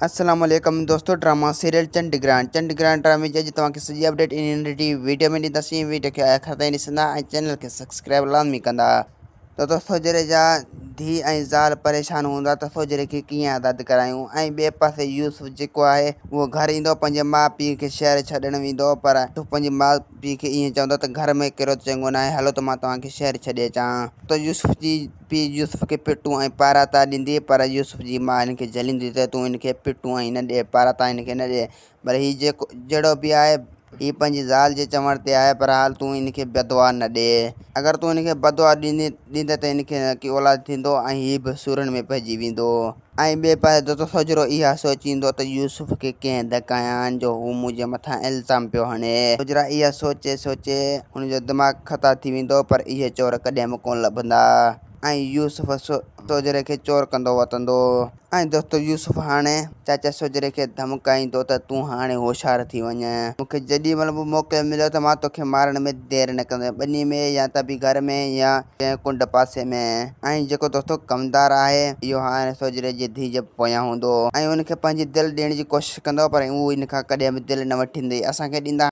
अस्सलाम वालेकुम दोस्तों। ड्रामा सीरियल चंडीग्रांड ड्रामे जी तव्हांखे सॼी अपडेट इन वीडियो में ॾींदासीं। वीडियो खे आख़िर ताईं ॾिसंदा ऐं चैनल खे सब्सक्राइब लाज़मी कंदा। तो दोस्तों जॾहिं जा धी ऐं ज़ाल परेशान हूंदा त सोजरे खे कीअं आज़ादु करायूं। ऐं ॿिए पासे यूसुफ जेको आहे उहो घर ईंदो, पंहिंजे माउ पीउ खे शहर छॾणु वेंदो, पर पंहिंजे माउ पीउ खे ईअं चवंदो त घर में कहिड़ो चङो न आहे, हलो त मां तव्हांखे शहर छॾे अचां। त यूसुफ जी पीउ यूसुफ खे पिटूं ऐं पाराता ॾींदी, पर यूसुफ जी माउ हिन खे झलींदी त तूं हिन खे पिटूं ऐं न ॾे, पाराता हिन खे न ॾे। पर हीउ जेको जहिड़ो बि आहे हीउ पंहिंजी ज़ाल जे चवण ते आहे, पर हाल तूं हिन खे बदुआ न ॾे। अगरि तूं हिन खे बदुआ ॾींदे त हिन खे की औलाद थींदो ऐं हीउ बि सूरनि में पइजी वेंदो। ऐं ॿिए पासे दोस्तो सोजरो इहा सोचींदो त यूसुफ खे कंहिं धकायां जो हू मुंहिंजे मथां इल्ज़ाम पियो हणे। सोजरा इहा सोचे सोचे हुनजो दिमाग़ु ख़ता थी वेंदो, पर इहे चोर कॾहिं बि कोन लभंदा ऐं यूसुफ सोजरे खे चोर कंदो वतंदो। ऐं दोस्तो यूसुफ हाणे चाचा सोजरे खे धमकाईंदो त तूं हाणे होशियारु थी वञ, मूंखे जेॾी महिल बि मौक़ो मिलियो त मां तोखे मारण में देरि न कंदो, ॿनी में या त बि घर में या कंहिं कुंड पासे में। ऐं जेको दोस्तो कमदार आहे इहो हाणे सोजरे जी धीउ जे पोयां हूंदो ऐं हुनखे पंहिंजी दिलि ॾियण जी कोशिशि कंदो, पर उहो हिन खां कॾहिं बि दिलि न वठंदी। असांखे ॾींदा